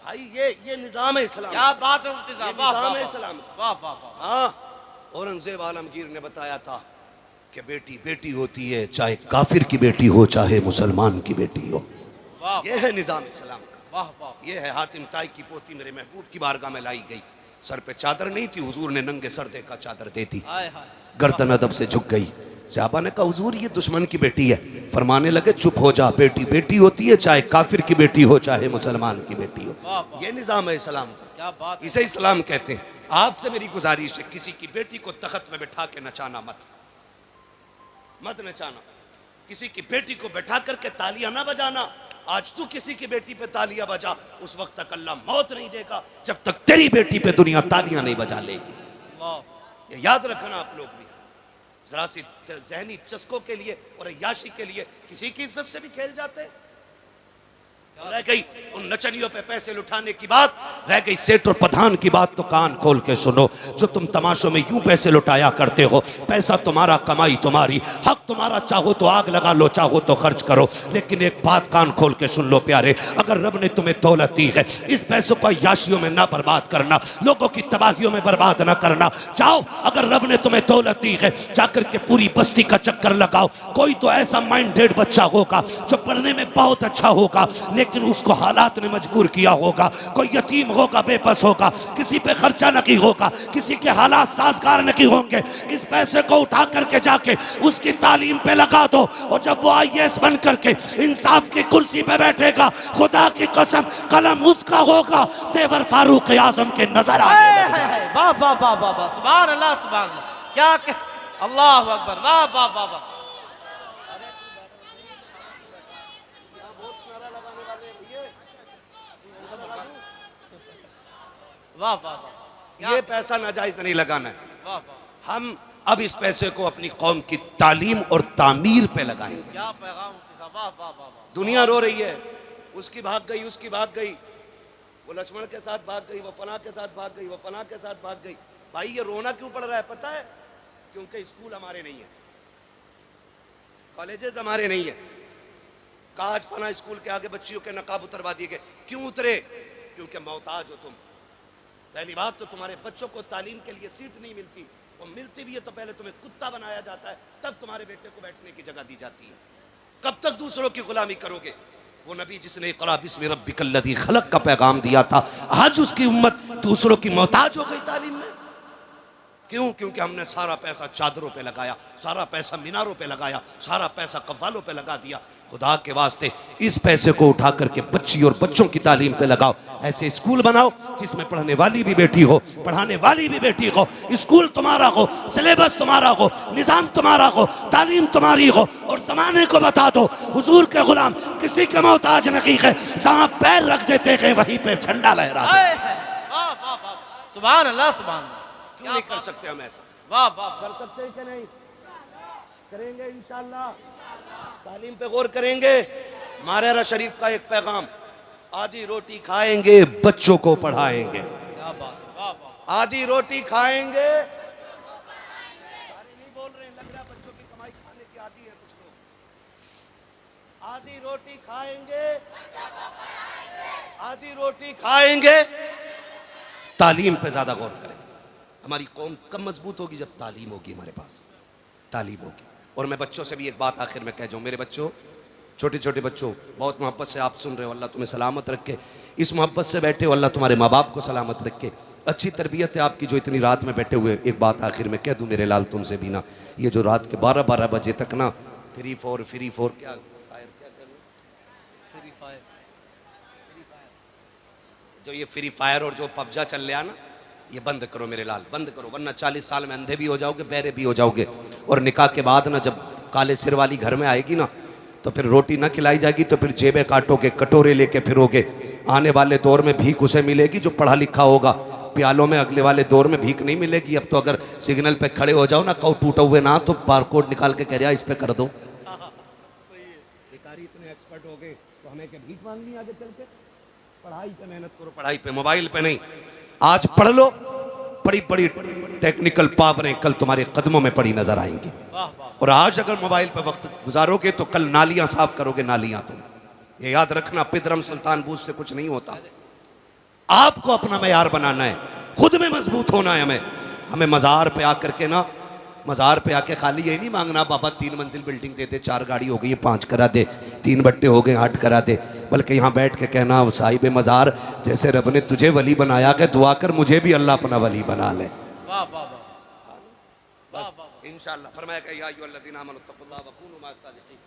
भाई ये निजाम है इस्लाम। क्या बात है मुफ्ती साहब, वाह निजाम वाह है इस्लाम। वाह वाह वाह। हाँ, औरंगजेब आलमगीर ने बताया था कि बेटी बेटी होती है, चाहे काफिर की बेटी हो चाहे मुसलमान की बेटी हो। ये है निजाम इस्लाम का। वाह वाह। ये है हातिम ताई की पोती मेरे महबूब की बारगाह में लाई गई, सर पे चादर नहीं थी, हुजूर ने नंगे सर देखा चादर देती, गर्दन अदब से झुक गई। सहाबा ने कहा हुजूर ये दुश्मन की बेटी है। फरमाने लगे चुप हो जा, बेटी बेटी होती है, चाहे काफिर की बेटी हो चाहे मुसलमान की बेटी हो। ये निजाम है इस्लाम का। क्या बात, इसे इस्लाम कहते हैं। आपसे मेरी गुजारिश है किसी की बेटी को तख्त में बैठा के नचाना मत नचाना, किसी की बेटी को बैठा करके तालियां ना बजाना। आज तू किसी की बेटी पे तालियां बजा, उस वक्त तक अल्लाह मौत नहीं देगा जब तक तेरी बेटी पे दुनिया तालियां नहीं बजा लेगी। ये याद रखना आप लोग भी, जरा सी जहनी चस्कों के लिए और अय्याशी के लिए किसी की इज्जत से भी खेल जाते हैं। रह गई उन नचनियों पे पैसे लुटाने की बात, रह गई सेठ और प्रधान की बात, तो कान खोल के सुनो। जो तुम तमाशों में यूं पैसे लुटाया करते हो, पैसा तुम्हारा, कमाई तुम्हारी, हक तुम्हारा, चाहो तो आग लगा लो, चाहो तो खर्च करो। लेकिन एक बात कान खोल के सुन लो प्यारे, अगर रब ने तुम्हें दौलत दी है, इस पैसों को याशियों में ना बर्बाद करना, लोगों की तबाहियों में बर्बाद ना करना। जाओ, अगर रब ने तुम्हें दौलत दी है, जाकर के पूरी बस्ती का चक्कर लगाओ। कोई तो ऐसा माइंडेड बच्चा होगा जो पढ़ने में बहुत अच्छा होगा, लेकिन उसको हालात ने मजबूर किया होगा। कोई यतीम होगा, बेबस होगा, किसी पे खर्चा नहीं होगा, किसी के हालात साजगार नहीं होंगे। इस पैसे को उठा करके जाके उसकी तालीम पे लगा दो, और जब वो IAS बन करके इंसाफ की कुर्सी पे बैठेगा, खुदा की कसम कलम उसका होगा, तेवर फारूक आजम के नजर आए। वाह वाह वाह वाह वाह, सुभान अल्लाह सुभान अल्लाह, क्या अल्लाह अकबर, वाह वाह वाह वाह। वाह वाह वाह, ये पैसा नाजायज नहीं लगाना है। वाह वाह। हम अब इस पैसे को अपनी कौम की तालीम और तामीर पे लगाएंगे। क्या पैगाम, वाह वाह वाह वाह। दुनिया रो रही है, उसकी भाग गई, उसकी भाग गई, वो लक्ष्मण के साथ भाग गई, वो फना के साथ भाग गई, वो फना के साथ भाग गई। भाई ये रोना क्यों पड़ रहा है पता है? क्योंकि स्कूल हमारे नहीं है, कॉलेजेस हमारे नहीं है। काज फना स्कूल के आगे बच्चियों के नकाब उतरवा दिए गए। क्यों उतरे? क्योंकि मोहताज हो तुम। पहली बात तो तुम्हारे बच्चों को तालीम के लिए सीट नहीं मिलती, और मिलती भी है तो पहले तुम्हें कुत्ता बनाया जाता है, तब तुम्हारे बेटे को बैठने की जगह दी जाती है। कब तक दूसरों की गुलामी करोगे? वो नबी जिसने इक़रा बिस्मि रब्बिकल लज़ी खलक़ का पैगाम दिया था, आज उसकी उम्मत दूसरों की मोहताज हो गई तालीम में। क्यों? क्योंकि हमने सारा पैसा चादरों पे लगाया, सारा पैसा मीनारों पे लगाया, सारा पैसा कव्वालों पे लगा दिया। खुदा के वास्ते इस पैसे को उठा करके बच्ची और बच्चों की तालीम पे लगाओ। ऐसे स्कूल बनाओ जिसमें पढ़ने वाली भी बेटी हो, पढ़ाने वाली भी बेटी हो, स्कूल तुम्हारा हो, सिलेबस तुम्हारा हो, निज़ाम तुम्हारा हो, तालीम तुम्हारी हो, और ज़माने को बता दो हुजूर के गुलाम किसी के मोहताज नहीं है। जहाँ पैर रख देते हैं वहीं पे झंडा लहराते। सुभान अल्लाह सुभान अल्लाह। क्यों नहीं कर सकते हम ऐसा? वाह वाह, कर सकते हैं कि नहीं? करेंगे इंशाअल्लाह। तालीम पे गौर करेंगे। मारेरा शरीफ का एक पैगाम, आधी रोटी खाएंगे, बच्चों को पढ़ाएंगे। क्या बात, वाह वाह। आधी रोटी खाएंगे, सारे नहीं बोल रहे, लग रहा बच्चों की कमाई खाने की आदी है कुछ लोग। आधी रोटी खाएंगे, आधी रोटी खाएंगे। तालीम पे ज्यादा गौर करें। हमारी कौम कब मजबूत होगी? जब तालीम होगी, हमारे पास तालीम होगी। और मैं बच्चों से भी एक बात आखिर में कह जाऊं, मेरे बच्चों, छोटे छोटे बच्चों, बहुत मोहब्बत से आप सुन रहे हो, अल्लाह तुम्हें सलामत रखे। इस मोहब्बत से बैठे हो, अल्लाह तुम्हारे माँ बाप को सलामत रखे। अच्छी तरबियत है आपकी जो इतनी रात में बैठे हुए। एक बात आखिर में कह दूं मेरे लाल तुमसे भी ना, ये जो रात के 12-12 बजे तक ना फ्री फोर क्या जो ये फ्री फायर और जो पबजा चल रहा ना, ये बंद करो मेरे लाल, बंद करो, वरना 40 साल में अंधे भी हो जाओगे, बहरे भी हो जाओगे। और निकाह के बाद ना जब काले सिर वाली घर में आएगी ना, तो फिर रोटी ना खिलाई जाएगी, तो फिर जेबें काटोगे, कटोरे लेके फिरोगे। आने वाले दौर में भीख उसे मिलेगी जो पढ़ा लिखा होगा, प्यालों में अगले वाले दौर में भीख नहीं मिलेगी। अब तो अगर सिग्नल पे खड़े हो जाओ ना, कहो टूटा हुए ना, तो बारकोड निकाल के कह रहा इस पे कर दो। भिखारी इतने एक्सपर्ट हो गए तो हमें क्या भीख मांगनी आगे चल के? पढ़ाई पे मेहनत करो, पढ़ाई पे, मोबाइल पे नहीं। आज पढ़ लो, बड़ी बड़ी टेक्निकल पावरें कल तुम्हारे कदमों में पड़ी नजर आएंगी। और आज अगर मोबाइल पे वक्त गुजारोगे तो कल नालियां साफ करोगे, नालियां। तुम ये याद रखना, पिदरम सुल्तान बूझ से कुछ नहीं होता। आपको अपना मयार बनाना है, खुद में मजबूत होना है। हमें मजार पे आकर के ना, मजार पे आके खाली यही नहीं मांगना बाबा 3 मंजिल बिल्डिंग दे दे, 4 गाड़ी हो गई 5 करा दे, 3 बट्टे हो गए 8 करा दे। बल्कि यहाँ बैठ के कहना, साहिब मजार, जैसे रब ने तुझे वली बनाया कि दुआ कर मुझे भी अल्लाह अपना वली बना ले। वाह वाह वाह, इंशाअल्लाह। फरमाया कि या अय्युहल्लज़ीना आमनू तक़ुल्लाह व कूनू मअस सादिक़ीन,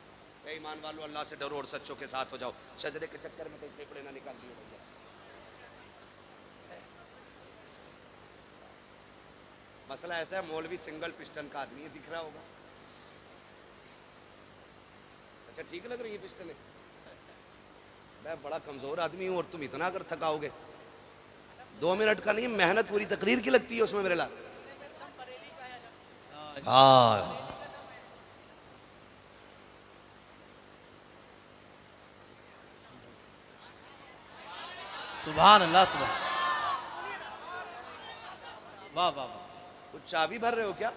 ए ईमान वालों, अल्लाह से डरो और सच्चों के साथ हो जाओ। शजरे के चक्कर में कहीं फेफड़े ना निकाल लियो। मसला ऐसा है, मौलवी सिंगल पिस्टन का आदमी है, दिख रहा होगा। अच्छा ठीक लग रही है पिस्टन? मैं बड़ा कमजोर आदमी हूं और तुम इतना अगर थकाओगे, 2 मिनट का नहीं, मेहनत पूरी तकरीर की लगती है उसमें मेरे लाल। हाँ, सुभान अल्लाह, सुभान, वाह वाह। कुछ चाबी भर रहे हो क्या?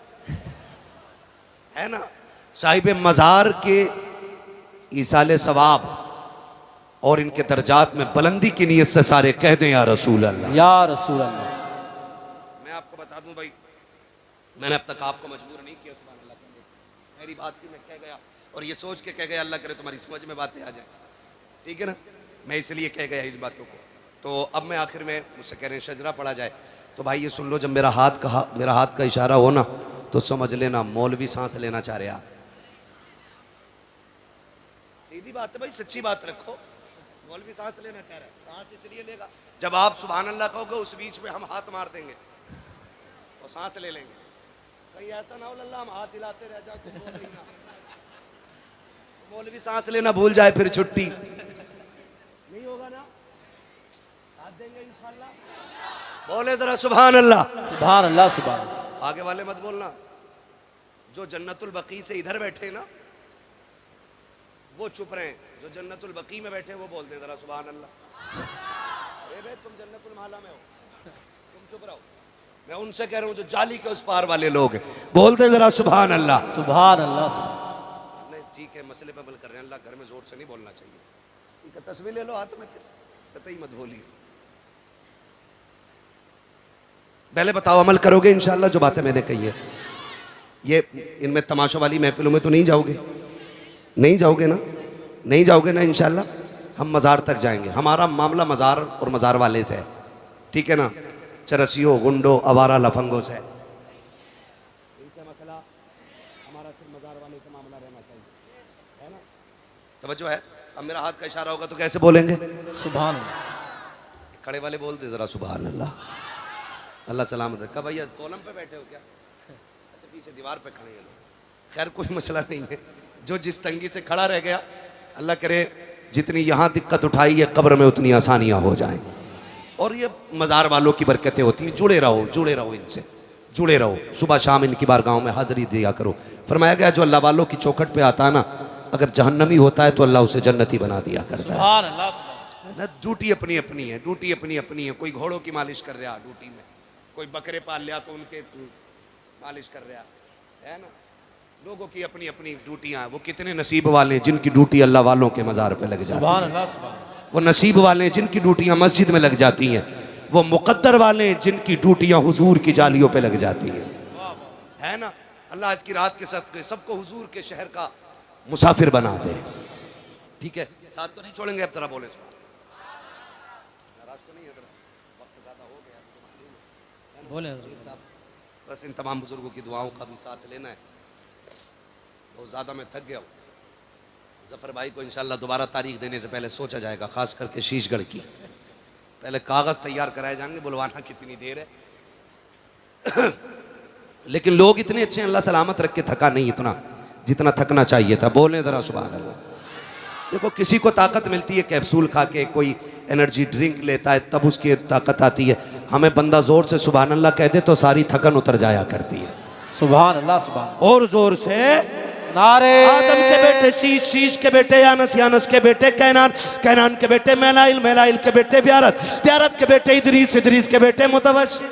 है ना, साहिब मजार के ईसाले सवाब और इनके दर्जात में बुलंदी की नीयत से सारे कह दें या रसूल अल्लाह, या रसूल अल्लाह। मैं आपको बता दूं भाई, मैंने अब तक आपको मजबूर नहीं किया, सुभान अल्लाह, मेरी बात थी, मैं कह गया और ये सोच के कह गया, अल्लाह करे तुम्हारी समझ में बातें आ जाए, ठीक है ना। मैं इसलिए कह गया इन बातों को। तो अब मैं आखिर में मुझसे कह रहे हैं शजरा पढ़ा जाए, तो भाई ये सुन लो, जब मेरा हाथ का इशारा हो ना, तो समझ लेना मौलवी सांस लेना चाह रहे। आप सीधी बात है भाई, सच्ची बात रखो, मौलवी सांस लेना चाह रहा है। सांस इसलिए लेगा, जब आप सुभान अल्लाह कहोगे उस बीच में हम हाथ मार देंगे और सांस ले लेंगे। कहीं ऐसा ना हो अल्लाह हम हाथ हिलाते रह जाओ, तुम बोल रही ना, मौलवी सांस लेना भूल जाए, फिर छुट्टी नहीं होगा ना, साथ देंगे इंशाल्लाह। बोले जरा सुभान अल्लाह, सुभान अल्लाह, सुभान। आगे वाले मत बोलना, जो जन्नतुल बकी से इधर बैठे ना वो चुप रहे, जो जन्नतुल बकी में बैठे वो बोल दें जरा सुभान अल्लाह। अरे भाई तुम जन्नतुल माला में हो, तुम चुप रहो। मैं उनसे कह रहा हूँ जो जाली के उस पार वाले लोग हैं, बोल दें जरा सुभान अल्लाह, सुभान अल्लाह। नहीं ठीक है, मसले पे अमल कर रहे हैं, अल्लाह घर में जोर से नहीं बोलना चाहिए। इनका तस्वीर ले लो हाथ में, कतई मत बोलिए। पहले बताओ अमल करोगे इंशाल्लाह जो बातें मैंने कही है? ये इनमें तमाशों वाली महफिलों में तो नहीं जाओगे? नहीं जाओगे ना, नहीं जाओगे ना इंशाल्लाह। हम मज़ार तक जाएंगे, हमारा मामला मज़ार और मज़ार वाले से है, ठीक है ना, चरसियों, गुंडों, आवारा लफंगों से। इनसे मसला हमारा सिर्फ मज़ार वाले से मामला रहना चाहिए, है ना। तवज्जो है। अब मेरा हाथ का इशारा होगा तो कैसे बोलेंगे? सुभान। खड़े वाले बोल दे जरा सुभान अल्लाह, अल्लाह सलामत रखा। भैया कॉलम पे बैठे हो क्या? अच्छा पीछे दीवार पे खड़े हैं लोग। खैर कोई मसला नहीं है, जो जिस तंगी से खड़ा रह गया, अल्लाह करे जितनी यहाँ दिक्कत उठाई है कब्र में उतनी आसानियाँ हो जाएं। और ये मज़ार वालों की बरकतें होती हैं। जुड़े रहो, जुड़े रहो, इनसे जुड़े रहो, सुबह शाम इनकी बारगाहों में हाजिरी दिया करो। फरमाया गया जो अल्लाह वालों की चौखट पे आता है ना, अगर जहन्नमी होता है तो अल्लाह उसे जन्नती बना दिया करता है। सुभान अल्लाह, सुभान। ना ड्यूटी अपनी अपनी है, ड्यूटी अपनी अपनी है। कोई घोड़ों की मालिश कर रहा ड्यूटी में, कोई बकरे पाल लिया तो उनके मालिश कर रहा है ना। लोगों की अपनी अपनी ड्यूटियां। वो कितने नसीब वाले हैं जिनकी ड्यूटी अल्लाह वालों के मज़ार पे लग जाती है। वो नसीब वाले हैं जिनकी ड्यूटियां मस्जिद में लग जाती हैं। वो मुकद्दर वाले हैं जिनकी ड्यूटियां हुजूर की जालियों पे लग जाती है ना। अल्लाह आज की रात के सबको हुजूर के शहर का मुसाफिर बना दे। ठीक है, साथ तो नहीं छोड़ेंगे। अब तरह बोले बस इन तमाम बुजुर्गों की दुआओं का भी साथ लेना है। बहुत ज़्यादा मैं थक गया हूँ। जफ़र भाई को इंशाल्लाह दोबारा तारीख देने से पहले सोचा जाएगा, ख़ास करके शीशगढ़ की। पहले कागज़ तैयार कराए जाएंगे, बुलवाना कितनी देर है। लेकिन लोग इतने अच्छे हैं, अल्लाह सलामत रख के थका नहीं इतना जितना थकना चाहिए था। बोलें ज़रा सुभान अल्लाह। देखो किसी को ताकत मिलती है कैप्सूल खा के, कोई एनर्जी ड्रिंक लेता है तब उसकी ताकत आती है। हमें बंदा ज़ोर से सुभान अल्लाह कह दे तो सारी थकन उतर जाया करती है। सुभान अल्लाह, सुभान। और ज़ोर से नारे आदम के बेटे शीश, शीश के बेटे यानस, यानस के बेटे कैनान, कैनान के बेटे मैलाइल, मैलाइल के बेटे ब्यारत, ब्यारत के बेटे इदरीस, इदरीस के बेटे मुतवशिक,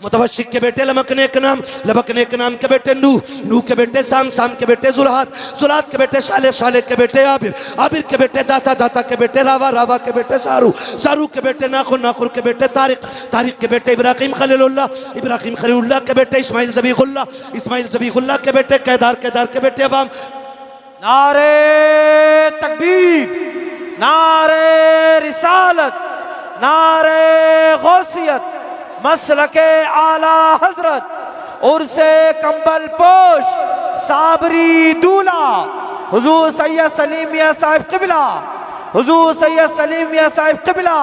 मुतवशिक के बेटे लमकने के नाम, लमकने के नाम के बेटे नूह, नूह के बेटे साम, साम के बेटे जुल्हात, जुल्हात के बेटे शाले, शाले के बेटे आबिर, आबिर के बेटे दाता, दाता के बेटे रावा, रावा के बेटे सारू, सारू के बेटे नाखुर, नाखुर के बेटे तारिक, तारिक के बेटे इब्राहिम खलीलुल्लाह, इब्राहिम खलीलुल्लाह के बेटे इस्माइल ज़बीहुल्लाह, इस्माइल ज़बीहुल्लाह के बेटे केदार, केदार के बेटे अवाम। नारे तकबीर, नारे रिसालत, नारे गौसियत, मसलके आला हजरत, उर्से कंबल पोश, साबरी दूल्हा, हुजूर सैयद सलीम मियां साहिब क़िबला, हुजूर सैयद सलीम मियां साहिब क़िबला,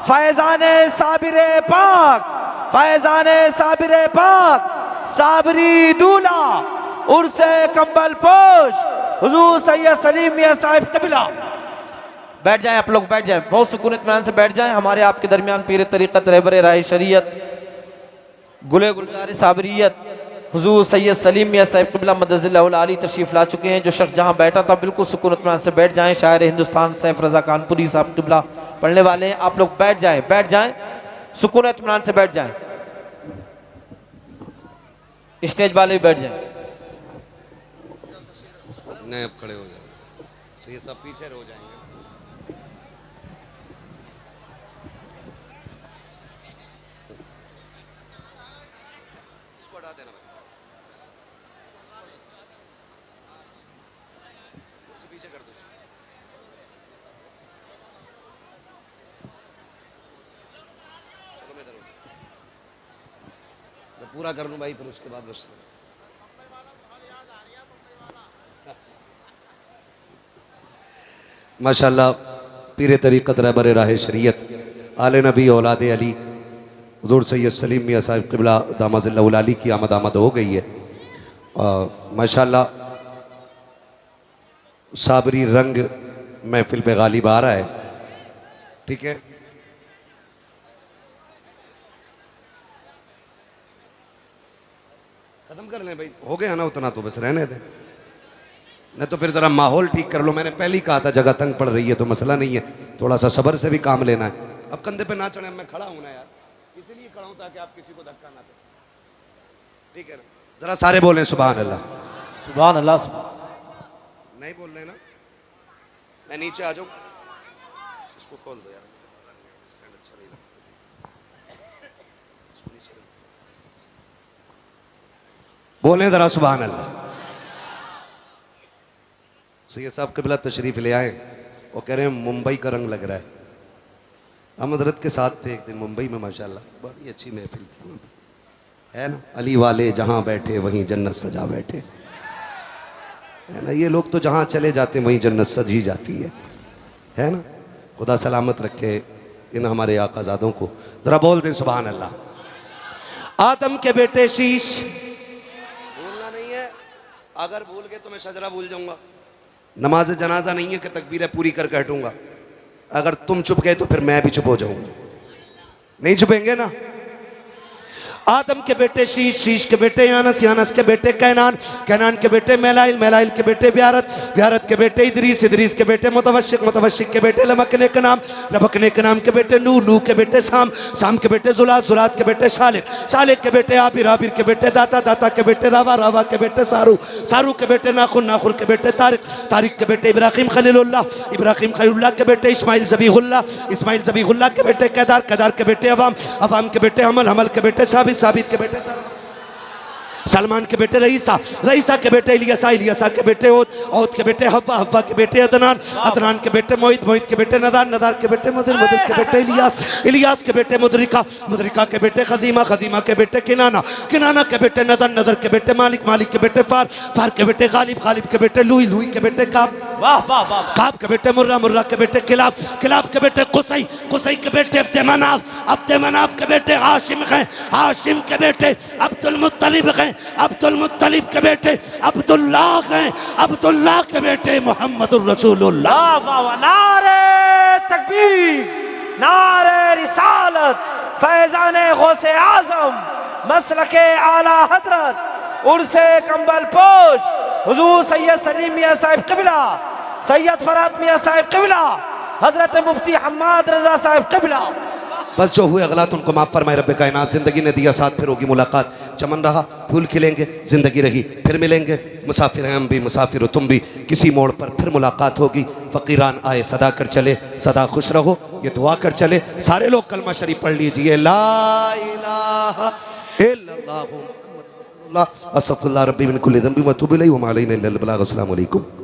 फैज़ाने साबिरे पाक, फैज़ाने साबिरे पाक, साबरी दूल्हा, उर्से कंबल पोश, हुजूर सैयद सलीम मियां साहिब क़िबला। बैठ जाएं आप लोग, बैठ जाएं, बहुत सुकून इत्मीनान से बैठ जाएं। हमारे आपके दरमियान पीर तरीक़त, रहबर राह शरीयत, गुले गुलजार साबरियत, हुजूर सैयद सलीम मियां साहिब क़िबला मदज़िल्लाहुल आली तशरीफ़ ला चुके हैं। जो शख्स जहां बैठा था बिल्कुल सुकून इत्मीनान से बैठ जाएं। शायर हिंदुस्तान सैफ रज़ा कानपुरी साहब क़िबला पढ़ने वाले हैं। आप लोग बैठ जाएं, बैठ जाएं, सुकून इत्मीनान से बैठ जाएं। स्टेज वाले भी बैठ जाएं। नहीं, अब खड़े हो जाए, ये सब पीछे हो जाएंगे। इसको हटा देना भाई, पीछे कर दो। चलो मैं इधर मैं पूरा कर लूँ भाई, फिर उसके बाद बस माशाअल्लाह पीर तरीक़त, रहबर राह शरीयत, आले नबी औलाद अली, हुज़ूर सैयद सलीम मियां साहिब क़िबला दामज़िल्लाहुल आली की आमद आमद हो गई है। माशाअल्लाह साबरी रंग महफिल पे गालिब आ रहा है। ठीक है, खत्म कर लें भाई, हो गया ना उतना, तो बस रहने दें, नहीं तो फिर ज़रा माहौल ठीक कर लो। मैंने पहले ही कहा था जगह तंग पड़ रही है तो मसला नहीं है, थोड़ा सा सब्र से भी काम लेना है। अब कंधे पे ना चढ़े, मैं खड़ा हूं ना यार, इसीलिए खड़ा हूं ताकि आप किसी को धक्का ना दें। ठीक है ना, जरा सारे बोलें सुभान अल्लाह, सुभान अल्लाह। नहीं बोल रहे ना, मैं नीचे आ जाऊं, इसको खोल दो यार, बोलें जरा सुभान अल्लाह। सैयद साहब क़िबला तशरीफ़ ले आए, वो कह रहे हैं मुंबई का रंग लग रहा है। हम हज़रत के साथ थे एक दिन मुंबई में, माशाल्लाह बड़ी अच्छी महफिल थी, है ना। अली वाले जहाँ बैठे वहीं जन्नत सजा बैठे, है ना। ये लोग तो जहाँ चले जाते हैं वहीं जन्नत सजी जाती है ना। खुदा सलामत रखे इन हमारे आकाज़ादों को। ज़रा बोल दें सुभान अल्लाह। आदम के बेटे शीश, भूलना नहीं है, अगर भूल गए तो मैं शजरा भूल जाऊँगा। नमाज जनाजा नहीं है कि तकबीरें पूरी करके हटूंगा, अगर तुम चुप गए तो फिर मैं भी चुप हो जाऊंगा। नहीं चुपेंगे ना। आदम के बेटे शीश, शीश के बेटे यानस, यानस के बेटे कैनान, कैनान के बेटे मेलाइल, मेलाइल के बेटे ब्यारत, ब्यारत के बेटे इदरीस, इदरीस के बेटे मुतवशिक, मुतवशिक के बेटे लमकने के नाम, लमकने के नाम के बेटे नूह, नूह के बेटे साम, साम के बेटे जुलात, जुलात के बेटे शालिक, शालिक के बेटे आबिर, आबिर के बेटे दाता, दाता के बेटे रावा, रावा के बेटे सारू, सारू के बेटे नाखुन, नाखुन के बेटे तारिक, तारिक के बेटे इब्राहिम खलीलुल्लाह, इब्राहिम खलीलुल्लाह के बेटे इस्माइल ज़बीहुल्लाह, इस्माइल ज़बीहुल्लाह के बेटे केदार, केदार के बेटे अवाम, अवाम के बेटे हमल, हमल के बेटे साबित, साबित के बेटे सलमान के बेटे रईसा, रईसा के बेटे इलियासा, इलियासा के बेटे ओद, ओद के बेटे हव्वा, हव्वा के बेटे अदनान, अदनान के बेटे मोहित, मोहित के बेटे नदार, नदार के बेटे मदर, मदर के बेटे इलियास, इलियास के बेटे मुदरिका, मुदरिका के बेटे खदीमा, खदीमा के बेटे किनाना, किनाना के बेटे नदर, नदर के बेटे मालिक, मालिक के बेटे फार, फार के बेटे गालिब, गालिब के बेटे लुई, लुई के बेटे काब, वाह वाह वाह, काब के बेटे मुर्रा, मुर्रा के बेटे किलाब, किलाब के बेटे कुसई, कुसई के बेटे अब्द मनाफ, अब्द मनाफ के बेटे हाशिम हैं, हाशिम के बेटे अब्दुल मुत्तलिब हैं, अब्दुल मुत्तलिब के बेटे अब्दुल्लाह हैं, अब्दुल्लाह के बेटे मोहम्मदुर रसूलुल्लाह। वाह वाह वाह, नारे तकबीर, नारे रिसालत, फैज़ाने गौसे आज़म, मसलके आला हजरत, उर्से कंबल पोश, हुजूर सैयद सलीम मियां साहिब क़िबला, सैयद फरात मियां साहिब क़िबला, हजरत मुफ्ती हम्माद रजा साहिब क़िबला। बस जो हुए गलत उनको माफ़ फरमाए रब्बे कायनात। ज़िंदगी ने दिया साथ, फिर होगी मुलाकात, चमन रहा फूल खिलेंगे, ज़िंदगी रही फिर मिलेंगे, मुसाफिर हैं हम भी, मुसाफिर हो तुम भी, किसी मोड़ पर फिर मुलाकात होगी। फ़कीरान आए सदा कर चले, सदा खुश रहो, ये दुआ कर चले। सारे लोग कलमा शरीफ पढ़ लीजिए, ला इलाहा इल्लल्लाहु अस्सलाफुल्लाह रब्बी मिन कुल्लि ज़ंबि व अतूबु इलैहि व मा अलैना इल्लल बलाग। अस्सलामु अलैकुम।